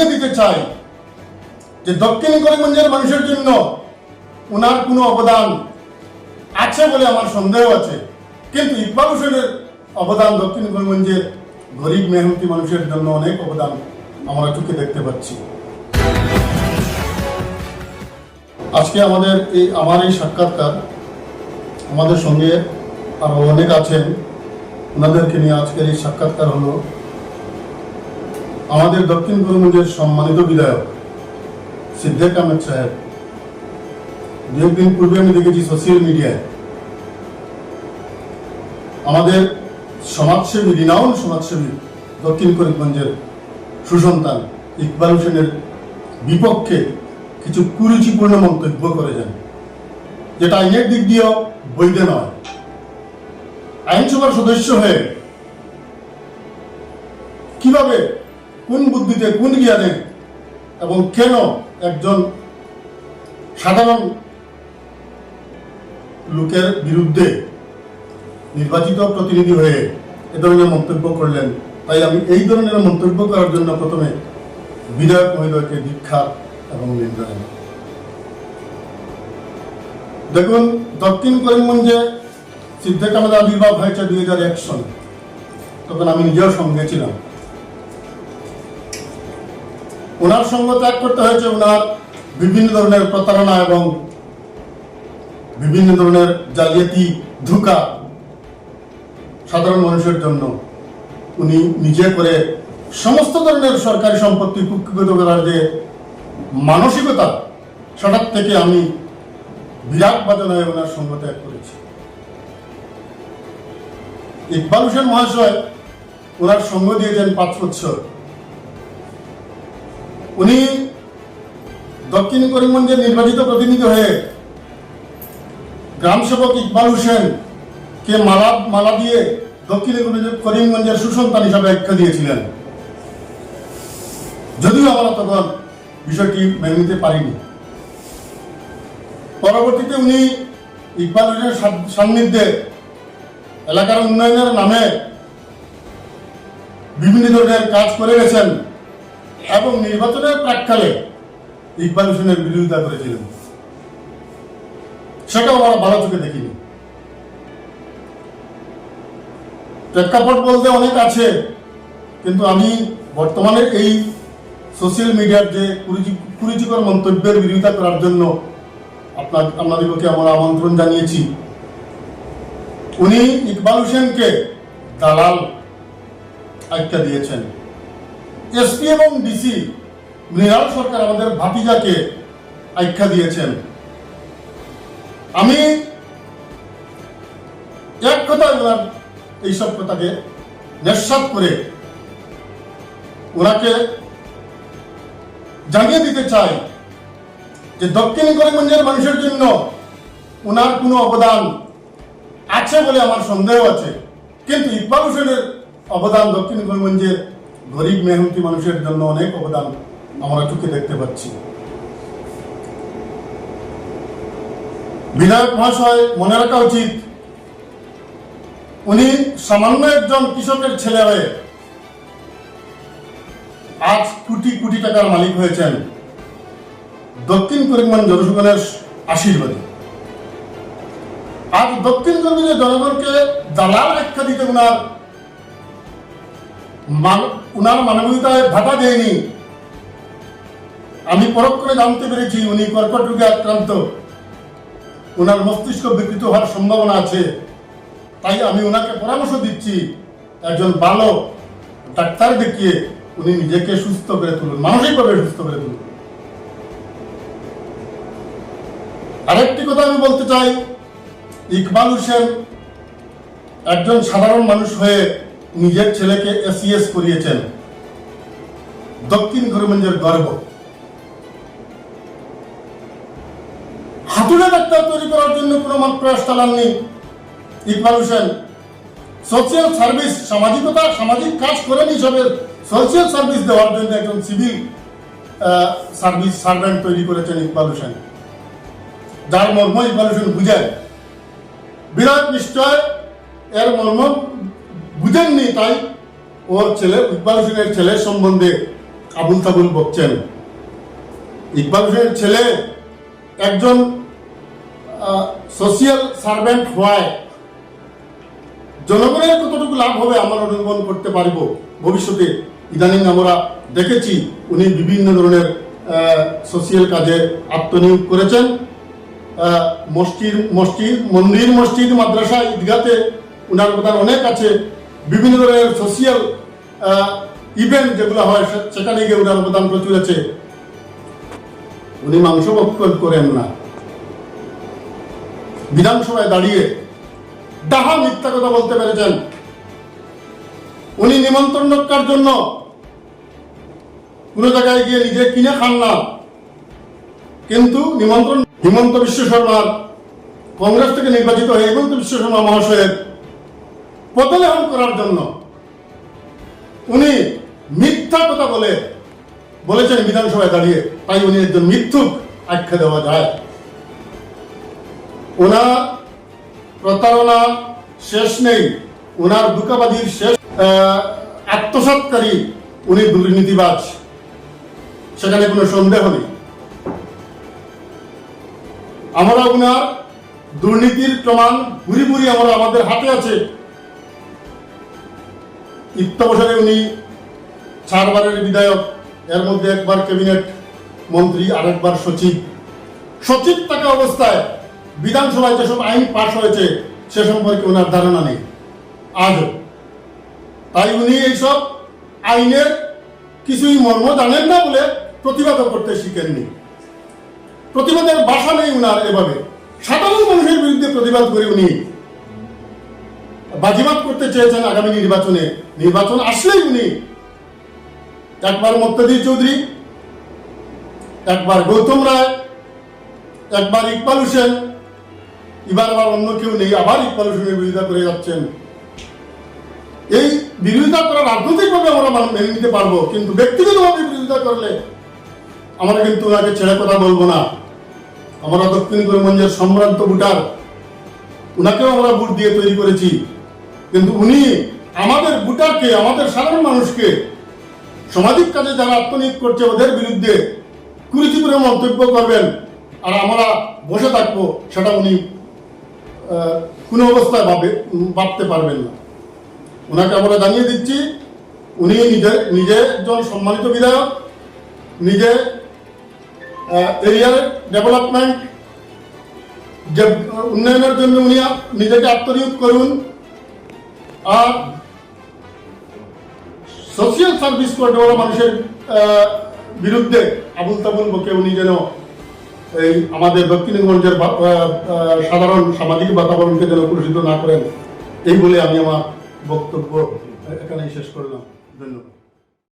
জানিয়ে দিতে চাই যে দক্ষিণ করিমগঞ্জের মানুষের জন্য ওনার কোনো অবদান আছে বলে আমার সন্দেহ আছে, কিন্তু ইকবাল হোসেনের অবদান দক্ষিণ করিমগঞ্জের গরিব মেহনতি মানুষের জন্য অনেক অবদান আমরা চোখে দেখতে পাচ্ছি। আজকে আমার এই সাক্ষাৎকার, আমাদের সঙ্গে আরো অনেক আছেন, ওনাদেরকে নিয়ে আজকের এই সাক্ষাৎকার হলো আমাদের দক্ষিণ করিমগঞ্জের সম্মানিত বিধায়ক সিদ্দিক আহমেদ সাহেব। দু একদিন পূর্বে আমি দেখেছি সোশ্যাল মিডিয়ায় আমাদের সমাজসেবী, রিনাউন সমাজসেবী দক্ষিণ করিমগঞ্জের সুসন্তান ইকবাল হোসেনের বিপক্ষে কিছু কুরুচিপূর্ণ মন্তব্য করেছেন, যেটা আইনের দিক দিয়েও বৈধ নয়। আইনসভার সদস্য হয়ে কিভাবে, কোন বুদ্ধিতে, কোন জ্ঞানে এবং কেন একজন সাধারণ লোকের বিরুদ্ধে নির্বাচিত প্রতিনিধি হয়ে এ ধরনের মন্তব্য করলেন, তাই আমি এই ধরনের মন্তব্য করার জন্য প্রথমে বিধায়ক মহোদয়কে দীক্ষা এবং নিন্দা জানাই। দেখুন, দক্ষিণ করিমগঞ্জে সিদ্দিক আহমেদ আবির্ভাব হয়েছে 2001 সালে, তখন আমি নিজেও সঙ্গে ছিলাম। ওনার সঙ্গ ত্যাগ করতে হয়েছে ওনার বিভিন্ন ধরনের প্রতারণা এবং বিভিন্ন ধরনের জালিয়াতি ধোঁকা সাধারণ মানুষের জন্য। উনি নিজে করে সমস্ত ধরনের সরকারি সম্পত্তি কুক্ষিগত করার যে মানসিকতা, সেটার থেকে আমি বিরাট বাদনায় ওনার সঙ্গ ত্যাগ করেছি। ইকবাল হোসেন মহাশয় ওনার সঙ্গ দিয়েছেন 5 বছর। উনি দক্ষিণ করিমগঞ্জের নির্বাচিত প্রতিনিধি হয়ে গ্রাম সেবক ইকবাল হোসেন কে মালা দিয়ে দক্ষিণ করিমগঞ্জের সুসন্তান হিসাবে আখ্যা দিয়েছিলেন, যদিও আমরা তখন বিষয়টি মেনে নিতে পারিনি। পরবর্তীতে উনি ইকবাল হোসেনের সান্নিধ্যে এলাকার উন্নয়নের নামে বিভিন্ন ধরনের কাজ করে গেছেন এবং নির্বাচনের প্রাক্কালে ইকবাল হোসেনের বিরোধিতা করেছিলেন, সেটাও আমরা ভালো চোখে দেখিনি। প্রেক্ষাপট বলতে অনেক আছে, কিন্তু আমি বর্তমানে এই সোশ্যাল মিডিয়ার যে কুরুচিকর মন্তব্যের বিরোধিতা করার জন্য আপনাদেরকে আমরা আমন্ত্রণ জানিয়েছি। উনি ইকবাল হোসেনকে দালাল আখ্যা দিয়েছেন। এসপি এবং ডিসি মৃণাল সরকার আমাদের ভাতিজাকে আখ্যা দিয়েছেন। আমি এক কথায় ওনার এইসব কথাকে নিঃসাত করে ওনাকে জানিয়ে দিতে চাই যে দক্ষিণ করিমগঞ্জের মানুষের জন্য ওনার কোনো অবদান আছে বলে আমার সন্দেহ আছে, কিন্তু ইকবাল হোসেনের অবদান দক্ষিণ করিমগঞ্জের গরিব মেহনতি মানুষের জন্য অনেক অবদান আমরা চোখে দেখতে পাচ্ছি। বিধায়ক মহাশয় মনে রাখা উচিত, উনি সামান্য একজন কৃষকের ছেলে হয়ে আজ কোটি কোটি টাকার মালিক হয়েছেন দক্ষিণ করিমগঞ্জ জনগণের আশীর্বাদে। আজ দক্ষিণ করিমগঞ্জের জনগণকে দালাল আখ্যা দিতে উনার মানবিকতায় ভাটা দেয়নি। আমি পরোক্ষণে জানতে পেরেছি উনি কর্কট রোগে আক্রান্ত, ওনার মস্তিষ্ক বিকৃত হওয়ার সম্ভাবনা আছে। তাই আমি ওনাকে পরামর্শ দিচ্ছি, একজন ভালো ডাক্তার দেখিয়ে উনি নিজেকে সুস্থ করে তুলুন, মানসিকভাবে সুস্থ করে তুলুন। আরেকটি কথা আমি বলতে চাই, ইকবাল হোসেন একজন সাধারণ মানুষ হয়ে নিজের ছেলেকে এসিএস করিয়েছেন, দক্ষিণ করিমগঞ্জের গর্ব। হাতুড়ে ডাক্তার তৈরি করার জন্য কোনো প্রয়াস চালাননি ইকবাল হোসেন। সোশিয়াল সার্ভিস, সামাজিক কাজ করেন হিসাবে সোশিয়াল সার্ভিস দেওয়ার জন্য একজন সিভিল সার্ভিস সার্ভেন্ট তৈরি করেছেন ইকবাল হোসেন, যার মর্ম ইকবাল হোসেন বুঝেন। বিরাট নিশ্চয় এর মর্ম বুঝেননি, তাই ওর ছেলে ইকবাল হোসেনের ছেলের সম্বন্ধে আবুল তাবুল বকছেন। ইকবাল হোসেনের ছেলে একজন সোশিয়াল সার্ভেন্ট হওয়ায় জনগণের কতটুকু লাভ হবে আমরা অনুমান করতে পারব ভবিষ্যতে। ইদানিং আমরা দেখেছি উনি বিভিন্ন ধরনের সোশিয়াল কাজে আত্মনিয়োগ করেছেন। মসজিদ মাদ্রাসা ঈদগাতে উনার অবদান অনেক আছে। বিভিন্ন ধরনের সোশিয়াল ইভেন্ট যেগুলো হয় সেখানে গিয়ে উনার অবদান প্রচুর আছে। উনি মাংস ভক্ষণ করেন না। বিধানসভায় দাঁড়িয়ে ডাহা মিথ্যা কথা বলতে পেরেছেন। উনি নিমন্ত্রণ রক্ষার জন্য কোন জায়গায় গিয়ে নিজে কিনে খান না, কিন্তু নিমন্ত্রণ হিমন্ত বিশ্ব শর্মার কংগ্রেস থেকে নির্বাচিত হয়ে হিমন্ত বিশ্ব শর্মা মহাশয়ের পদলেহন করার জন্য উনি মিথ্যা কথা বলেছেন বিধানসভায় দাঁড়িয়ে। তাই উনি একজন মিথ্যুক আখ্যা দেওয়া যায়। ওনার প্রতারণা শেষ নেই, ওনার দুঃখাবাদীর শেষ। আত্মসাৎকারী উনি দুর্নীতিবাজ, সেখানে কোনো সন্দেহ নেই। আমরা ওনার দুর্নীতির প্রমাণ ভুরি ভুরি আমাদের হাতে আছে। ইত্যবসরে উনি 4 বারের বিধায়ক, এর মধ্যে একবার ক্যাবিনেট মন্ত্রী, আরেকবার সচিব থাকা অবস্থায় বিধানসভায় যেসব আইন পাশ হয়েছে সে সম্পর্কে ওনার ধারণা নেই আজও। তাই উনি এইসব আইনের কিছুই মর্ম জানেন না বলে প্রতিবাদও করতে শিখেননি। প্রতিবাদের ভাষা নেই উনার। এভাবে সাধারণ মানুষের বিরুদ্ধে প্রতিবাদ করে উনি বাজিমাত করতে চেয়েছেন আগামী নির্বাচনে। নির্বাচন আসলেই উনি একবার মুক্তাদির চৌধুরী, একবার গৌতম রায়, একবার ইকবাল হোসেন, এবার আবার অন্য কেউ নেই, আবার ইকবাল হোসেনের বিরোধিতা করে যাচ্ছেন। এই বিরোধিতা করা রাজনৈতিকভাবে আমরা মেনে নিতে পারবো, কিন্তু ব্যক্তিগতভাবে বিরোধিতা করলে আমরা কিন্তু ওনাকে ছেড়ে কথা বলবো না। আমরা দক্ষিণ করিমগঞ্জের সম্ভ্রান্ত ভোটার, ওনাকেও আমরা ভোট দিয়ে তৈরি করেছি, কিন্তু উনি আমাদের ভোটারকে, আমাদের সাধারণ মানুষকে সামাজিক কাজে যারা আত্মনিয়োগ করছে ওদের বিরুদ্ধে কুরুচিপূর্ণ মন্তব্য করবেন আর আমরা বসে থাকবো, সেটা উনি কোনো অবস্থায় ভাবতে পারবেন না। ওনাকে আমরা জানিয়ে দিচ্ছি, উনি নিজে একজন সম্মানিত বিধায়ক, নিজে এরিয়ার ডেভেলপমেন্ট যে উন্নয়নের জন্য উনি নিজেকে আত্মনিয়োগ করুন। আর সোশিয়াল সার্ভিস করতে বলা মানুষের বিরুদ্ধে আবুল তাবুল বকে উনি যেন এই আমাদের দক্ষিণগঞ্জের সাধারণ সামাজিক বাতাবরণকে যেন কলুষিত না করেন, এই বলে আমি আমার বক্তব্য এখানেই শেষ করলাম। ধন্যবাদ।